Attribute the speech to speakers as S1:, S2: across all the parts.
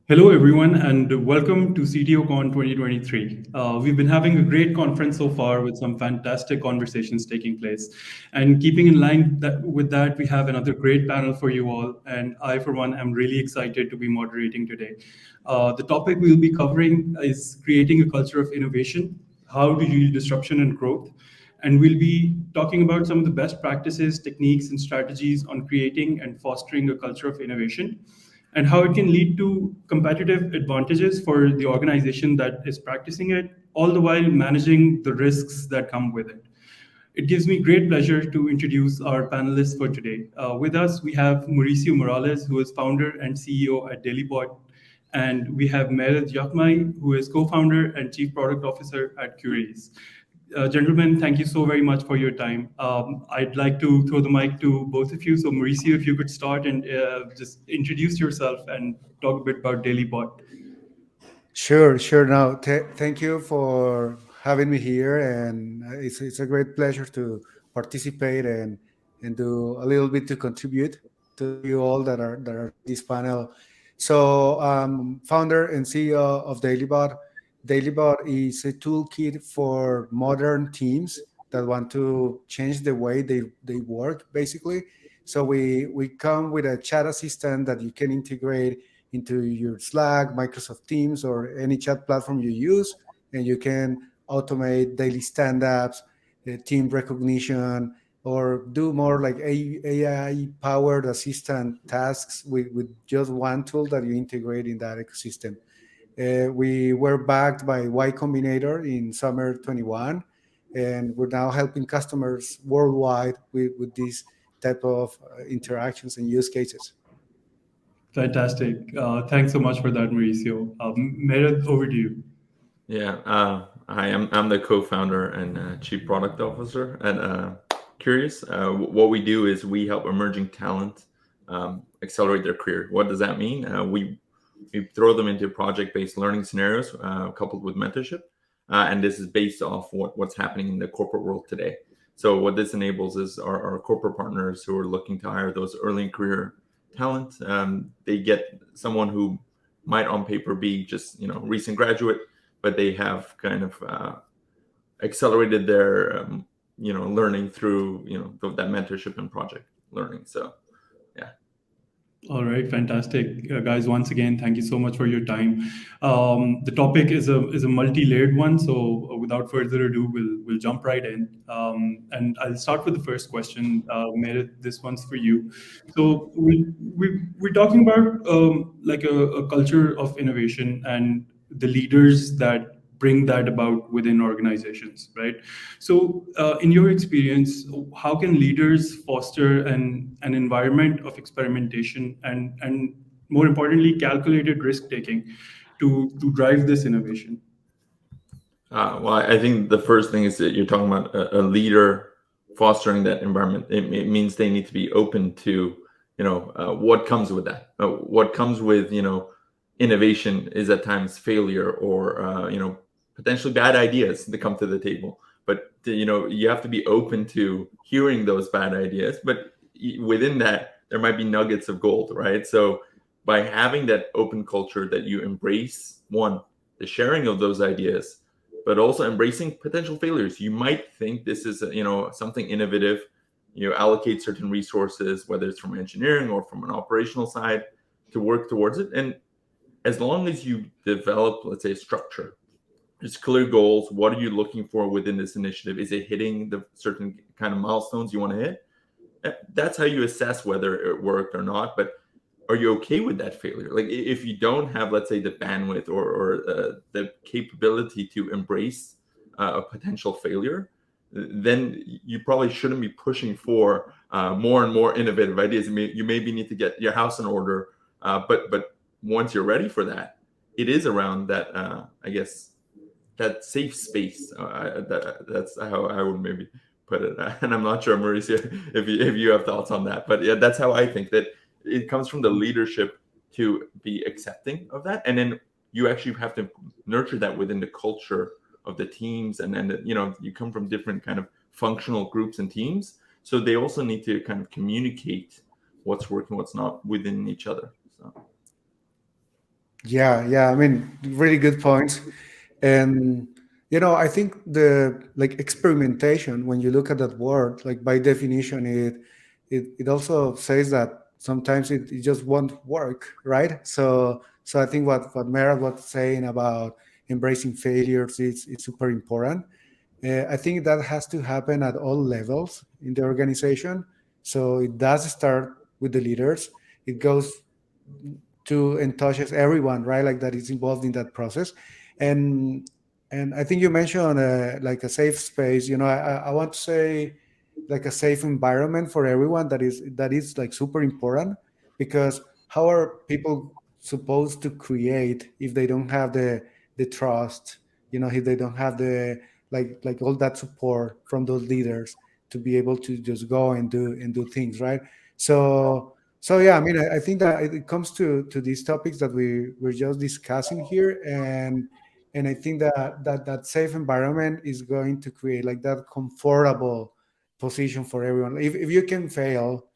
S1: Hello, everyone, and welcome to CTOCon 2023. We've been having a great conference so far with some fantastic conversations taking place. And keeping in line with that, we have another great panel for you all. And I, for one, am really excited to be moderating today. The topic we'll be covering is creating a culture of innovation, how to yield disruption and growth. And we'll be talking about some of the best practices, techniques, and strategies on creating and fostering a culture of innovation and how it can lead to competitive advantages for the organization that is practicing it, all the while managing the risks that come with it. It gives me great pleasure to introduce our panelists for today. With us, we have Mauricio Morales, who is founder and CEO at Dailybot, and we have Mehrad, who is co-founder and chief product officer at Curates. Gentlemen, thank you so very much for your time. I'd like to throw the mic to both of you. So, Mauricio, if you could start and just introduce yourself and talk a bit about Dailybot.
S2: Sure. No, thank you for having me here, and it's a great pleasure to participate and do a little bit to contribute to you all that are in this panel. So, founder and CEO of Dailybot. Dailybot is a toolkit for modern teams that want to change the way they work, basically. So we come with a chat assistant that you can integrate into your Slack, Microsoft Teams, or any chat platform you use, and you can automate daily stand-ups, team recognition, or do more like AI-powered assistant tasks with just one tool that you integrate in that ecosystem. We were backed by Y Combinator in summer 21, and we're now helping customers worldwide with these type of interactions and use cases.
S1: Fantastic. Thanks so much for that, Mauricio. Meredith, over to you.
S3: Yeah, I'm the co-founder and chief product officer at Curious. What we do is we help emerging talent accelerate their career. What does that mean? We throw them into project-based learning scenarios coupled with mentorship, and this is based off what's happening in the corporate world today. So what this enables is our corporate partners who are looking to hire those early in career talent. They get someone who might on paper be just recent graduate, but they have kind of accelerated their learning through that mentorship and project learning. So yeah.
S1: All right, fantastic, guys. Once again, thank you so much for your time. The topic is a multi-layered one, so without further ado, we'll jump right in. And I'll start with the first question. Meredith, this one's for you. So we're talking about like a culture of innovation and the leaders that bring that about within organizations, right? So, in your experience, how can leaders foster an environment of experimentation and more importantly, calculated risk taking to drive this innovation?
S3: Well, I think the first thing is that you're talking about a leader fostering that environment. It means they need to be open to, what comes with that. What comes with, innovation is at times failure or, potentially bad ideas that come to the table. But, you have to be open to hearing those bad ideas. But within that, there might be nuggets of gold, right? So by having that open culture that you embrace, one, the sharing of those ideas, but also embracing potential failures. You might think this is, something innovative. You allocate certain resources, whether it's from engineering or from an operational side, to work towards it. And as long as you develop, let's say, a structure, there's clear goals. What are you looking for within this initiative? Is it hitting the certain kind of milestones you want to hit? That's how you assess whether it worked or not. But are you okay with that failure? Like if you don't have, let's say, the bandwidth or the capability to embrace a potential failure, then you probably shouldn't be pushing for more and more innovative ideas. You maybe need to get your house in order. But once you're ready for that, it is around that, I guess, that safe space. That's how I would maybe put it. And I'm not sure, Mauricio, if you have thoughts on that. But yeah, that's how I think that it comes from the leadership to be accepting of that. And then you actually have to nurture that within the culture of the teams. And then, you come from different kind of functional groups and teams. So they also need to kind of communicate what's working, what's not within each other. So.
S2: Yeah. I mean, really good points. And I think the like experimentation, when you look at that word, like by definition, it also says that sometimes it just won't work, right? So I think what Mehrad was saying about embracing failures is super important. I think that has to happen at all levels in the organization. So it does start with the leaders. It goes to and touches everyone, right? Like that is involved in that process. And I think you mentioned like a safe space. I want to say like a safe environment for everyone. That is like super important, because how are people supposed to create if they don't have the trust? If they don't have the like all that support from those leaders to be able to just go and do things, right? So yeah, I mean, I think that it comes to these topics that we're just discussing here, and I think that safe environment is going to create like that comfortable position for everyone. If you can fail,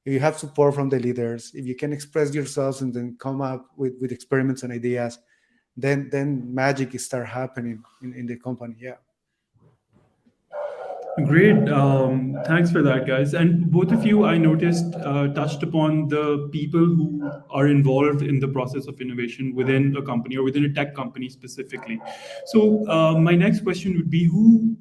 S2: if you have support from the leaders, if you can express yourselves and then come up with experiments and ideas, then magic start happening in the company. Yeah.
S1: Great. Thanks for that, guys. And both of you, I noticed, touched upon the people who are involved in the process of innovation within a company or within a tech company specifically. So, my next question would be who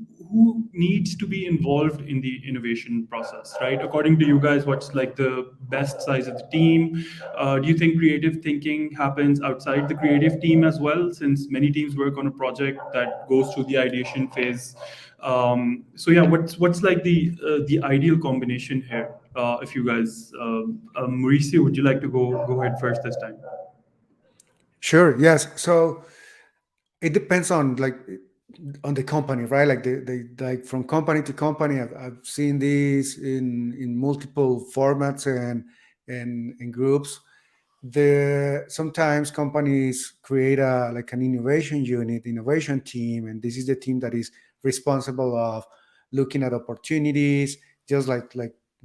S1: needs to be involved in the innovation process, right? According to you guys, what's like the best size of the team? Do you think creative thinking happens outside the creative team as well, since many teams work on a project that goes through the ideation phase? So yeah, what's like the ideal combination here? If you guys, Mauricio, would you like to go ahead first this time?
S2: Sure. Yes. So it depends on the company, right? Like they like from company to company. I've seen this in multiple formats and groups. The sometimes companies create a like an innovation unit, innovation team, and this is the team that is responsible of looking at opportunities, just like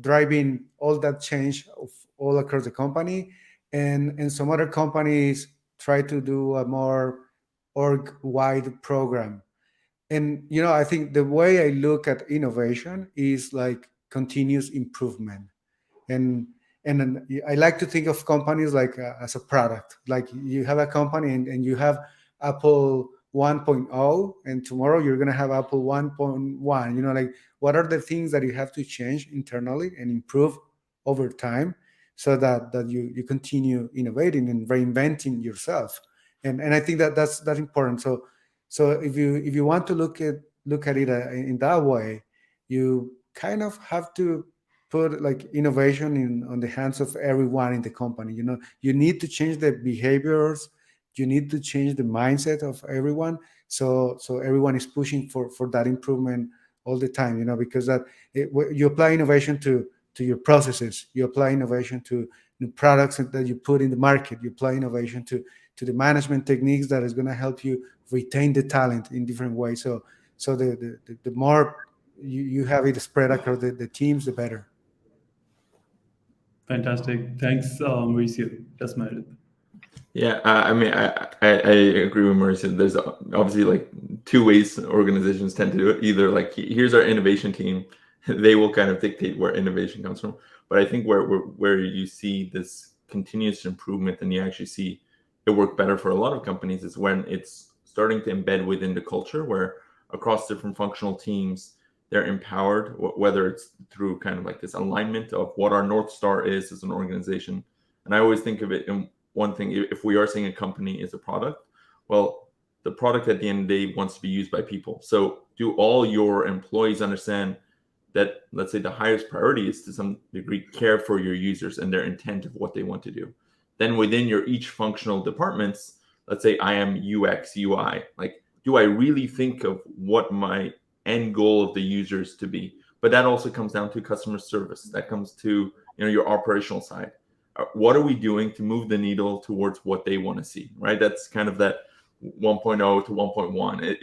S2: driving all that change of all across the company. And some other companies try to do a more org wide program. And I think the way I look at innovation is like continuous improvement. And I like to think of companies like as a product. Like you have a company and you have Apple 1.0, and tomorrow you're going to have Apple 1.1. Like what are the things that you have to change internally and improve over time, so that you continue innovating and reinventing yourself. And I think that's important. So if you want to look at it in that way, you kind of have to put like innovation in on the hands of everyone in the company. You need to change the behaviors, you need to change the mindset of everyone, so everyone is pushing for that improvement all the time. Because you apply innovation to your processes, you apply innovation to new products that you put in the market, you apply innovation to the management techniques that is going to help you retain the talent in different ways. So the more you have it spread across the teams, the better.
S1: Fantastic. Thanks, Mauricio. That's my.
S3: Yeah, I mean, I agree with Mauricio. There's obviously like two ways organizations tend to do it. Either like here's our innovation team, they will kind of dictate where innovation comes from. But I think where you see this continuous improvement and you actually see it work better for a lot of companies is when it's starting to embed within the culture, where across different functional teams they're empowered, whether it's through kind of like this alignment of what our North Star is as an organization. And I always think of it in one thing: if we are saying a company is a product, well, the product at the end of the day wants to be used by people. So do all your employees understand that, let's say, the highest priority is to some degree care for your users and their intent of what they want to do? Then within your each functional departments, let's say I am UX UI, like, do I really think of what my end goal of the users to be? But that also comes down to customer service, that comes to your operational side. What are we doing to move the needle towards what they want to see, right? That's kind of that 1.0 to 1.1.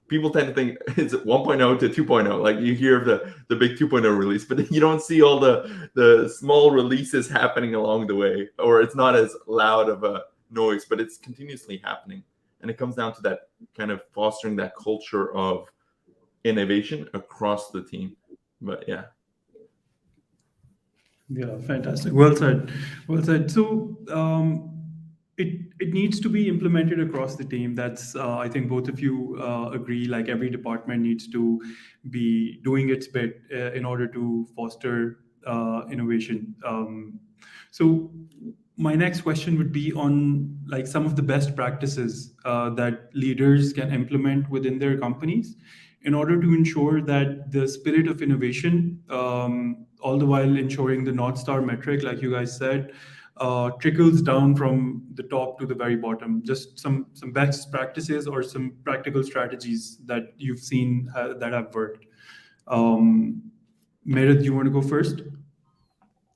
S3: People tend to think it's 1.0 to 2.0. Like you hear of the big 2.0 release, but you don't see all the small releases happening along the way, or it's not as loud of a noise, but it's continuously happening. And it comes down to that kind of fostering that culture of innovation across the team. But yeah.
S1: Yeah, fantastic. Well said. Well said. So it needs to be implemented across the team. That's I think both of you agree. Like every department needs to be doing its bit in order to foster innovation. So my next question would be on like some of the best practices that leaders can implement within their companies in order to ensure that the spirit of innovation, all the while ensuring the North Star metric, like you guys said, trickles down from the top to the very bottom. Just some best practices or some practical strategies that you've seen that have worked. Mehrad, you want to go first?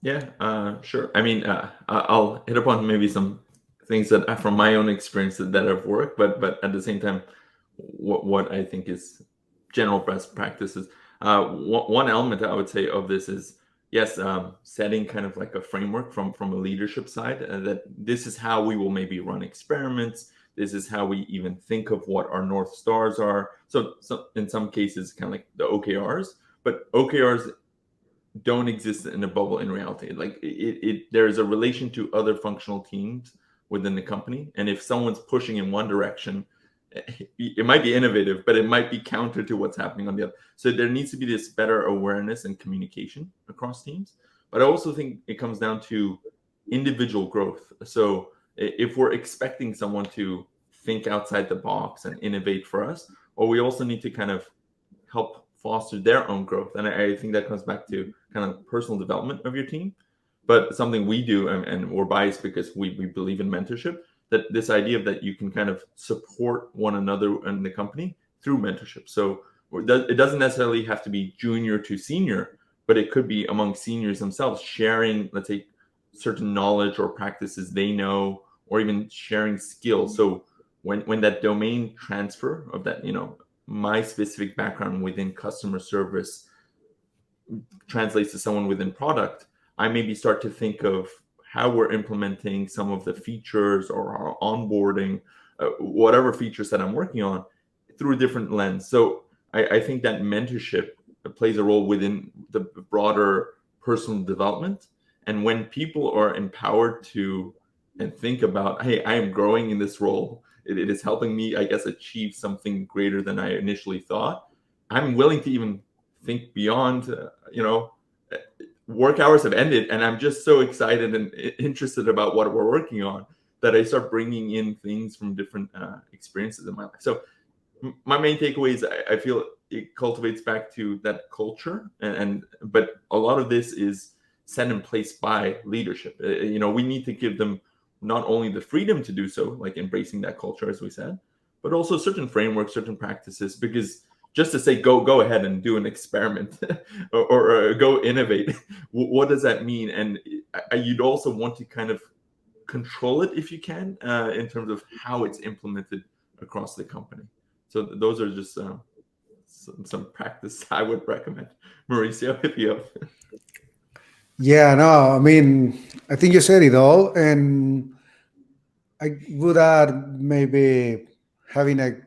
S3: Yeah, sure. I mean, I'll hit upon maybe some things that from my own experience that have worked, but at the same time, what I think is general best practices. One element I would say of this is yes, setting kind of like a framework from a leadership side, that this is how we will maybe run experiments. This is how we even think of what our North Stars are. So in some cases, kind of like the OKRs, but OKRs don't exist in a bubble in reality. Like there's a relation to other functional teams within the company, and if someone's pushing in one direction, it might be innovative, but it might be counter to what's happening on the other. So there needs to be this better awareness and communication across teams. But I also think it comes down to individual growth. So if we're expecting someone to think outside the box and innovate for us, or we also need to kind of help foster their own growth. And I think that comes back to kind of personal development of your team. But something we do, and we're biased because we believe in mentorship, that this idea of that you can kind of support one another in the company through mentorship. So it doesn't necessarily have to be junior to senior, but it could be among seniors themselves sharing, let's say, certain knowledge or practices they know, or even sharing skills. So when that domain transfer of that, my specific background within customer service translates to someone within product, I maybe start to think of how we're implementing some of the features or our onboarding, whatever features that I'm working on through a different lens. So I think that mentorship plays a role within the broader personal development. And when people are empowered to and think about, hey, I am growing in this role, it is helping me, I guess, achieve something greater than I initially thought, I'm willing to even think beyond, work hours have ended, and I'm just so excited and interested about what we're working on that I start bringing in things from different experiences in my life. So my main takeaway is I feel it cultivates back to that culture, but a lot of this is set in place by leadership. We need to give them not only the freedom to do so, like embracing that culture, as we said, but also certain frameworks, certain practices, because just to say go ahead and do an experiment or go innovate, what does that mean? And you'd also want to kind of control it if you can, in terms of how it's implemented across the company. So those are just some practice I would recommend. Mauricio, if you have.
S2: Yeah, no, I mean, I think you said it all, and I would add maybe having a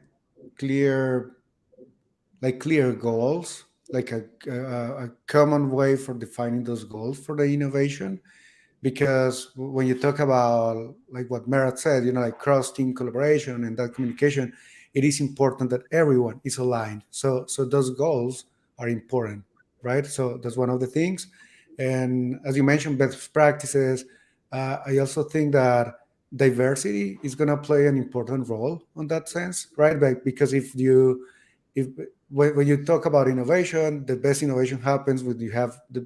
S2: clear, clear goals, like a common way for defining those goals for the innovation. Because when you talk about like what Mehrad said, like cross team collaboration and that communication, it is important that everyone is aligned. So those goals are important, right? So that's one of the things. And as you mentioned, best practices. I also think that diversity is going to play an important role on that sense, right? Because if when you talk about innovation, the best innovation happens when you have the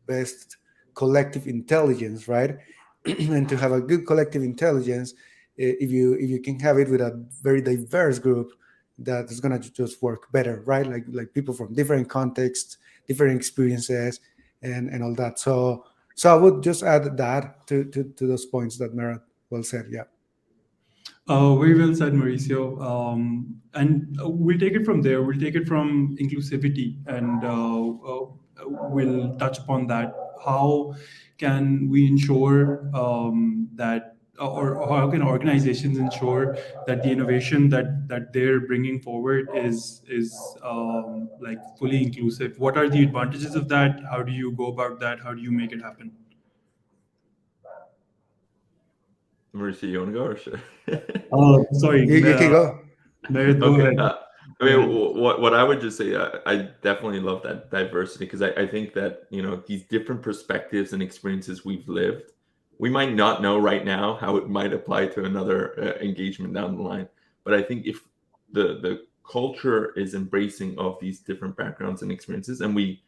S2: best collective intelligence, right? And to have a good collective intelligence, if you can have it with a very diverse group, that is gonna just work better, right? Like people from different contexts, different experiences, and all that. So I would just add that to those points that Mehrad well said. Yeah.
S1: Very well said, Mauricio. And we'll take it from there. We'll take it from inclusivity, and we'll touch upon that. How can we ensure that or how can organizations ensure that the innovation that they're bringing forward is like fully inclusive? What are the advantages of that? How do you go about that? How do you make it happen?
S3: Mauricio, you want to go or should
S1: Sorry,
S2: You can go.
S1: Mehrad, go
S3: Okay.
S1: ahead.
S3: I
S1: Go
S3: mean,
S1: ahead.
S3: what I would just say, I definitely love that diversity because I think that these different perspectives and experiences we've lived, we might not know right now how it might apply to another engagement down the line. But I think if the culture is embracing of these different backgrounds and experiences, and we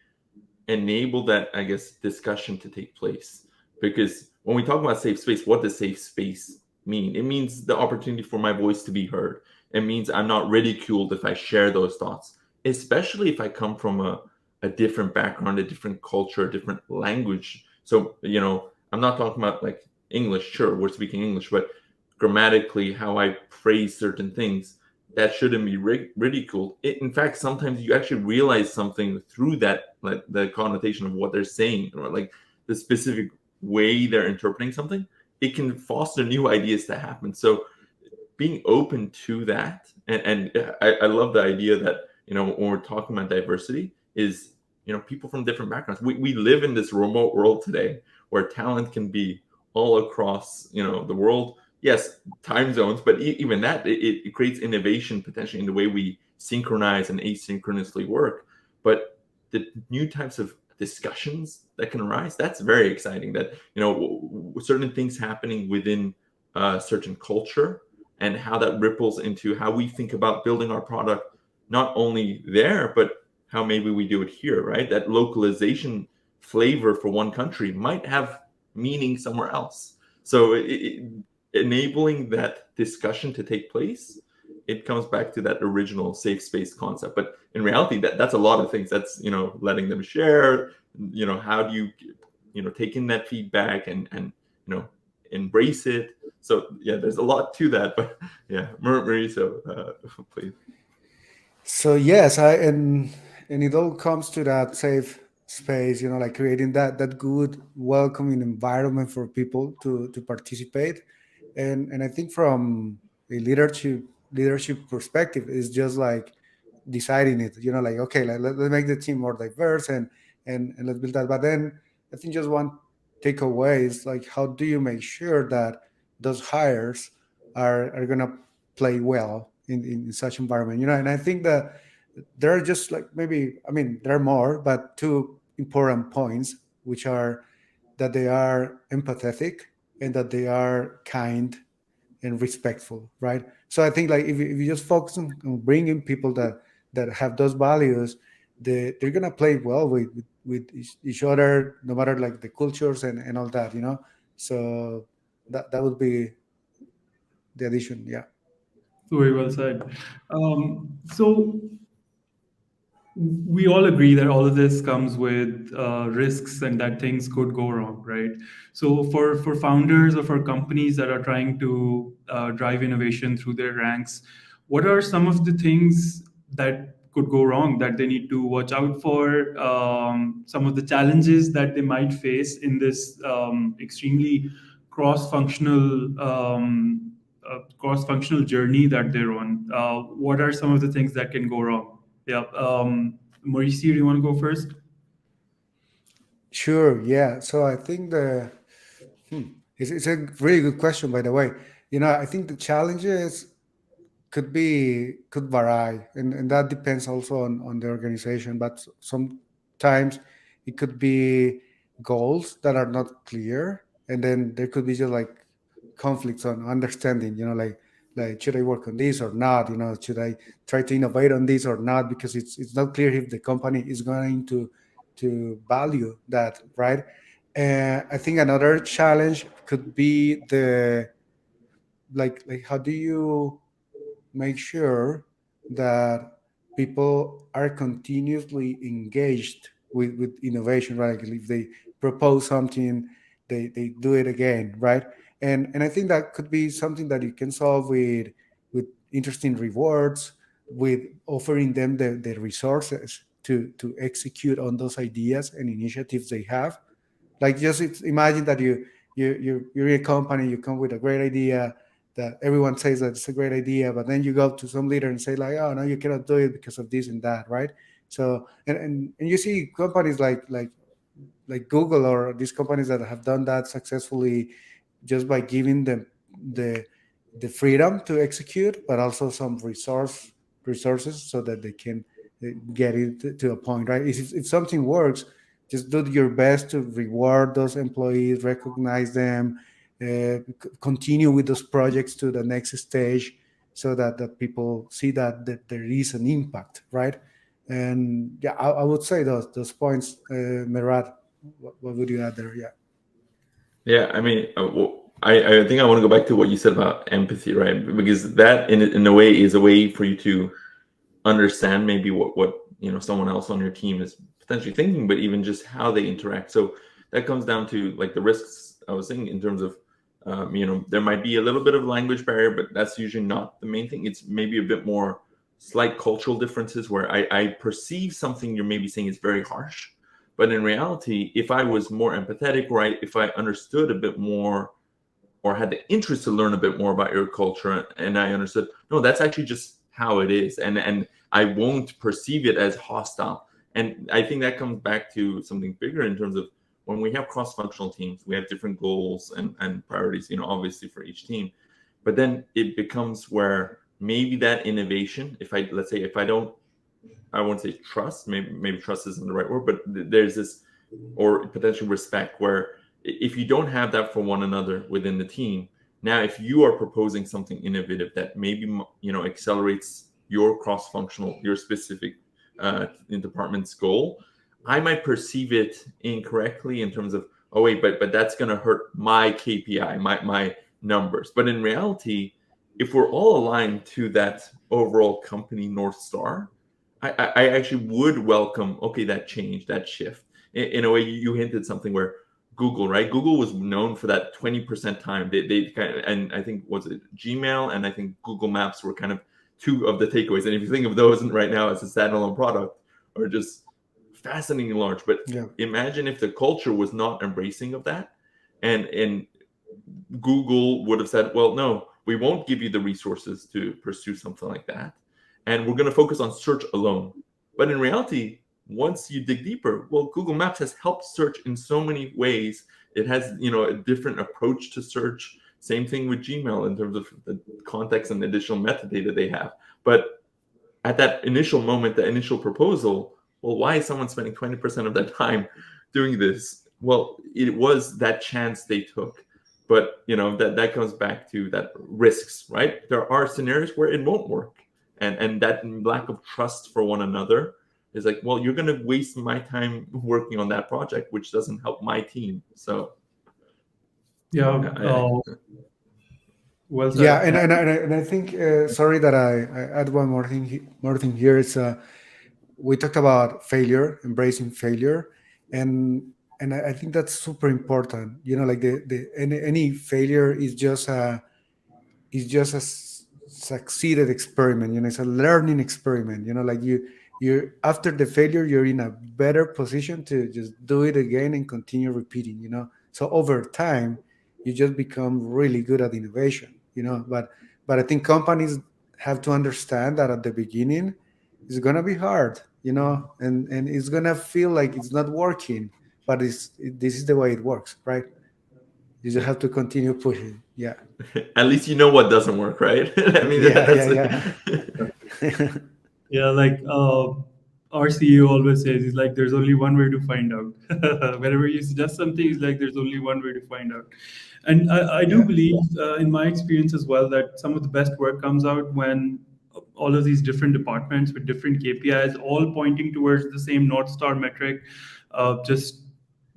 S3: enable that, I guess, discussion to take place. Because when we talk about safe space, what does safe space mean? It means the opportunity for my voice to be heard. It means I'm not ridiculed if I share those thoughts, especially if I come from a different background, a different culture, a different language. So, I'm not talking about like English, sure, we're speaking English, but grammatically, how I phrase certain things, that shouldn't be ridiculed. In fact, sometimes you actually realize something through that, like the connotation of what they're saying, or like the specific way they're interpreting something. It can foster new ideas to happen. So being open to that, and I love the idea that when we're talking about diversity, is people from different backgrounds. We live in this remote world today where talent can be all across the world. Yes, time zones, but even that, it creates innovation potentially in the way we synchronize and asynchronously work. But the new types of discussions that can arise, that's very exciting. That certain things happening within a certain culture, and how that ripples into how we think about building our product, not only there, but how maybe we do it here, right? That localization flavor for one country might have meaning somewhere else. So enabling that discussion to take place, it comes back to that original safe space concept. But in reality, that's a lot of things. That's letting them share. How do you take in that feedback and embrace it. So yeah, there's a lot to that, but yeah, Mauricio, please.
S2: So yes, and it all comes to that safe space, like creating that good, welcoming environment for people to participate. And I think from a leadership perspective, is just like deciding it, like okay, let's make the team more diverse and let's build that. But then I think just one takeaway is like, how do you make sure that those hires are gonna play well in such environment, and I think that there are just like, maybe, I mean, there are more, but two important points, which are that they are empathetic and that they are kind and respectful, right? So I think like if you just focus on bringing people that have those values, they're gonna play well with each other, no matter like the cultures and all that, So that would be the addition, yeah.
S1: Very well said. So we all agree that all of this comes with risks and that things could go wrong, right? So for founders or for companies that are trying to drive innovation through their ranks, what are some of the things that could go wrong that they need to watch out for? Some of the challenges that they might face in this extremely cross-functional cross-functional journey that they're on. What are some of the things that can go wrong? Yeah. Mauricio, do you want to go first?
S2: Sure, yeah. So I think it's a really good question, by the way. I think the challenges could vary, and that depends also on the organization. But sometimes it could be goals that are not clear, and then there could be just like conflicts on understanding. Like should I work on this or not? Should I try to innovate on this or not? Because it's not clear if the company is going to value that, right? And I think another challenge could be the like how do you make sure that people are continuously engaged with innovation, right? Like if they propose something, they do it again, right? And I think that could be something that you can solve with interesting rewards, with offering them the resources to execute on those ideas and initiatives they have. Like just imagine that you're a company, you come with a great idea that everyone says that it's a great idea, but then you go to some leader and say like, oh no, you cannot do it because of this and that, right? So and you see companies like Google or these companies that have done that successfully just by giving them the the freedom to execute, but also some resources so that they can get it to a point, right? If something works, just do your best to reward those employees, recognize them, continue with those projects to the next stage, so that people see that there is an impact, right? And yeah, I would say those points, Mehrad. What would you add there? Yeah.
S3: Yeah, I mean, I think I want to go back to what you said about empathy, right? Because that, in a way, is a way for you to understand maybe what someone else on your team is potentially thinking, but even just how they interact. So that comes down to like the risks I was saying in terms of there might be a little bit of language barrier, but that's usually not the main thing. It's maybe a bit more slight cultural differences where I perceive something you're maybe saying is very harsh, but in reality, if I was more empathetic, right, if I understood a bit more or had the interest to learn a bit more about your culture, and I understood, no, that's actually just how it is, and I won't perceive it as hostile. And I think that comes back to something bigger in terms of when we have cross-functional teams, we have different goals and priorities, obviously for each team. But then it becomes where maybe that innovation, let's say if I don't, I won't say trust, maybe trust isn't the right word, but there's this, or potential respect, where if you don't have that for one another within the team, now if you are proposing something innovative that maybe accelerates your cross-functional, your specific in department's goal, I might perceive it incorrectly in terms of, oh wait, but that's going to hurt my KPI, my numbers. But in reality, if we're all aligned to that overall company North Star, I actually would welcome, okay, that change, that shift. In a way, you hinted something where Google, right? Google was known for that 20% time. They kind of, and I think, was it Gmail and I think Google Maps were kind of two of the takeaways. And if you think of those right now as a standalone product, are just fascinatingly large. But
S2: Yeah.
S3: imagine if the culture was not embracing of that, and Google would have said, well, no, we won't give you the resources to pursue something like that, and we're going to focus on search alone. But in reality, once you dig deeper, well, Google Maps has helped search in so many ways. It has, a different approach to search. Same thing with Gmail in terms of the context and additional metadata they have. But at that initial moment, the initial proposal, well, why is someone spending 20% of their time doing this? Well, it was that chance they took. But that comes back to that risks, right? There are scenarios where it won't work, and that lack of trust for one another is like, well, you're going to waste my time working on that project, which doesn't help my team. So
S1: Yeah,
S3: I,
S1: well
S2: Yeah,
S1: said.
S2: and I think sorry that I add one more thing here. It's we talked about failure, embracing failure, and I think that's super important. Like the any failure is just a succeeded experiment. It's a learning experiment. Like you after the failure, you're in a better position to just do it again and continue repeating. So over time, you just become really good at innovation. But I think companies have to understand that at the beginning, it's gonna be hard. And it's gonna feel like it's not working, but this is the way it works, right? You just have to continue pushing. Yeah.
S3: at least what doesn't work, right? I mean,
S2: Yeah,
S3: that's
S2: yeah, yeah.
S1: Yeah, like our CEO always says, he's like, there's only one way to find out. Whenever you suggest something, he's like, there's only one way to find out. And I do
S2: Yeah.
S1: believe, in my experience as well, that some of the best work comes out when all of these different departments with different KPIs, all pointing towards the same North Star metric, just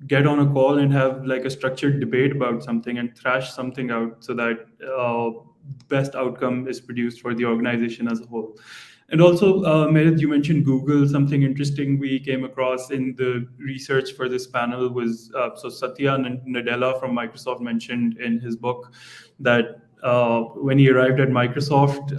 S1: get on a call and have like a structured debate about something and thrash something out so that best outcome is produced for the organization as a whole. And also, Meredith, you mentioned Google. Something interesting we came across in the research for this panel was so Satya Nadella from Microsoft mentioned in his book that when he arrived at Microsoft,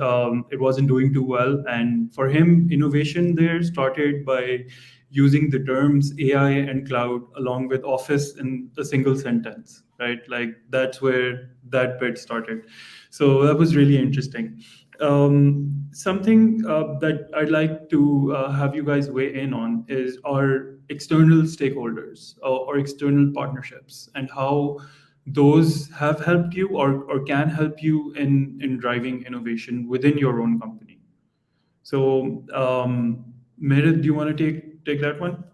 S1: it wasn't doing too well. And for him, innovation there started by using the terms AI and cloud along with Office in a single sentence. right? Like that's where that bit started. So that was really interesting. Something that I'd like to have you guys weigh in on is our external stakeholders or external partnerships, and how those have helped you or can help you in driving innovation within your own company. So, Mehrad, do you want to take that one?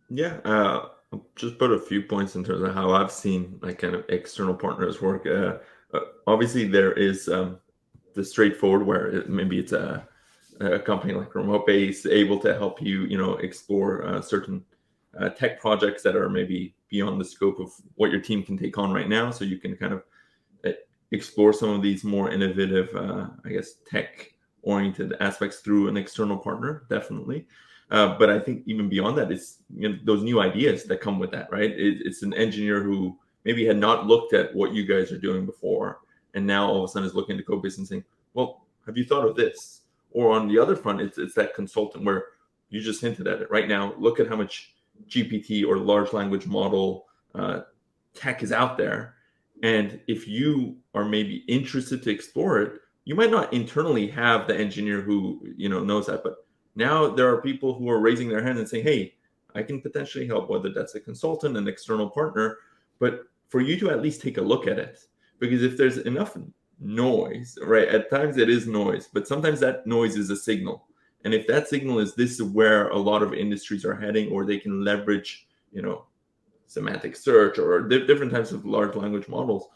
S3: Yeah, I'll just put a few points in terms of how I've seen like kind of external partners work. Obviously, there is the straightforward where maybe it's a company like Remote Base able to help you, explore certain tech projects that are maybe beyond the scope of what your team can take on right now. So you can kind of uh, explore some of these more innovative, I guess, tech-oriented aspects through an external partner, definitely. But I think even beyond that, it's those new ideas that come with that, right? It's an engineer who maybe had not looked at what you guys are doing before, and now all of a sudden is looking to code base and saying, "Well, have you thought of this?" Or on the other front, it's that consultant where you just hinted at it right now. Look at how much GPT or large language model tech is out there, and if you are maybe interested to explore it, you might not internally have the engineer who knows that, but now there are people who are raising their hand and saying, "Hey, I can potentially help," whether that's a consultant, an external partner, but for you to at least take a look at it. Because if there's enough noise, right, at times it is noise, but sometimes that noise is a signal. And if that signal is this is where a lot of industries are heading, or they can leverage, semantic search or different types of large language models,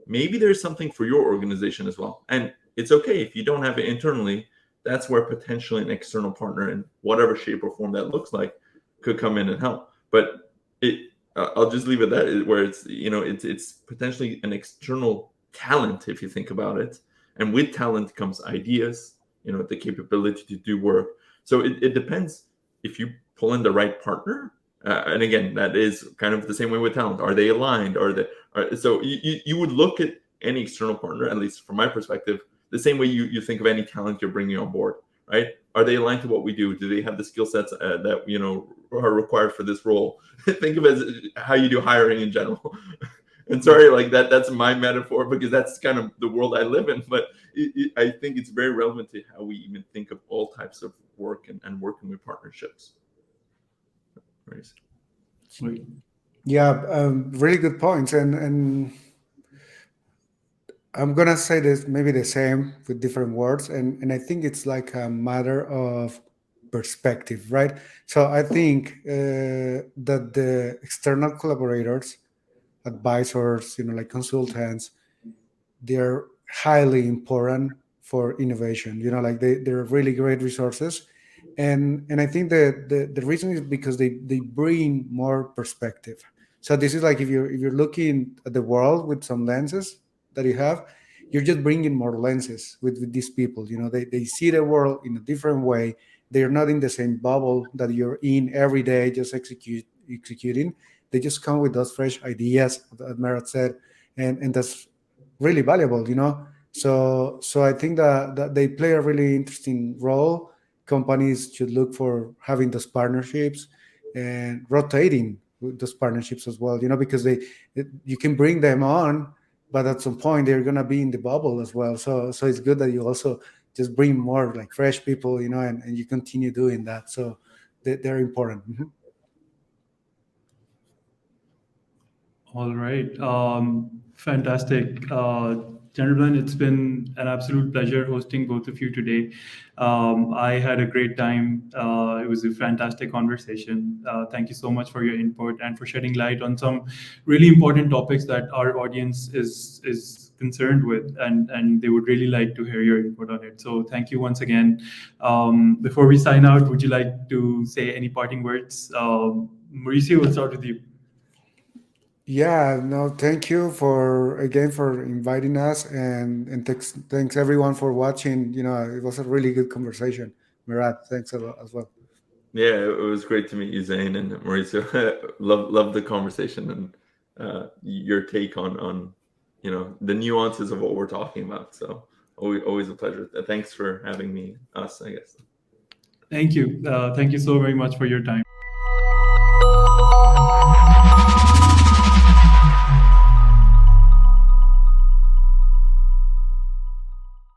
S3: maybe there's something for your organization as well. And it's okay if you don't have it internally. That's where potentially an external partner in whatever shape or form that looks like could come in and help. But I'll just leave it at that, where it's potentially an external talent if you think about it. And with talent comes ideas, the capability to do work. So it depends if you pull in the right partner. And again, that is kind of the same way with talent. Are they aligned? So you would look at any external partner, at least from my perspective, the same way you think of any talent you're bringing on board, right? Are they aligned to what we do? Do they have the skill sets that are required for this role? Think of it as how you do hiring in general. And sorry, like that's my metaphor because that's kind of the world I live in. But I think it's very relevant to how we even think of all types of work and working with partnerships. Right.
S1: Sweet.
S2: Yeah, really good points, and I'm gonna say this maybe the same with different words, and I think it's like a matter of perspective, right? So I think that the external collaborators, advisors, like consultants, they're highly important for innovation. Like they're really great resources, and I think that the reason is because they bring more perspective. So this is like if you're looking at the world with some lenses that you have, you're just bringing more lenses with these people. They see the world in a different way. They're not in the same bubble that you're in every day, just executing. They just come with those fresh ideas, as Mehrad said, and that's really valuable. So I think that they play a really interesting role. Companies should look for having those partnerships and rotating with those partnerships as well, because you can bring them on, but at some point they're gonna be in the bubble as well. So it's good that you also just bring more like fresh people, and you continue doing that. So they're important. Mhm.
S1: All right. Fantastic. Gentlemen, it's been an absolute pleasure hosting both of you today. I had a great time. It was a fantastic conversation. Thank you so much for your input and for shedding light on some really important topics that our audience is concerned with, and they would really like to hear your input on it. So thank you once again. Before we sign out, would you like to say any parting words? Mauricio, we'll start with you.
S2: Yeah, no, thank you for inviting us, and thanks everyone for watching. It was a really good conversation. Mehrad, thanks a lot as well.
S3: Yeah, it was great to meet you, Zane and Mauricio. Love the conversation and your take on the nuances of what we're talking about. So always a pleasure. Thanks for having us, I guess.
S1: Thank you. Thank you so very much for your time.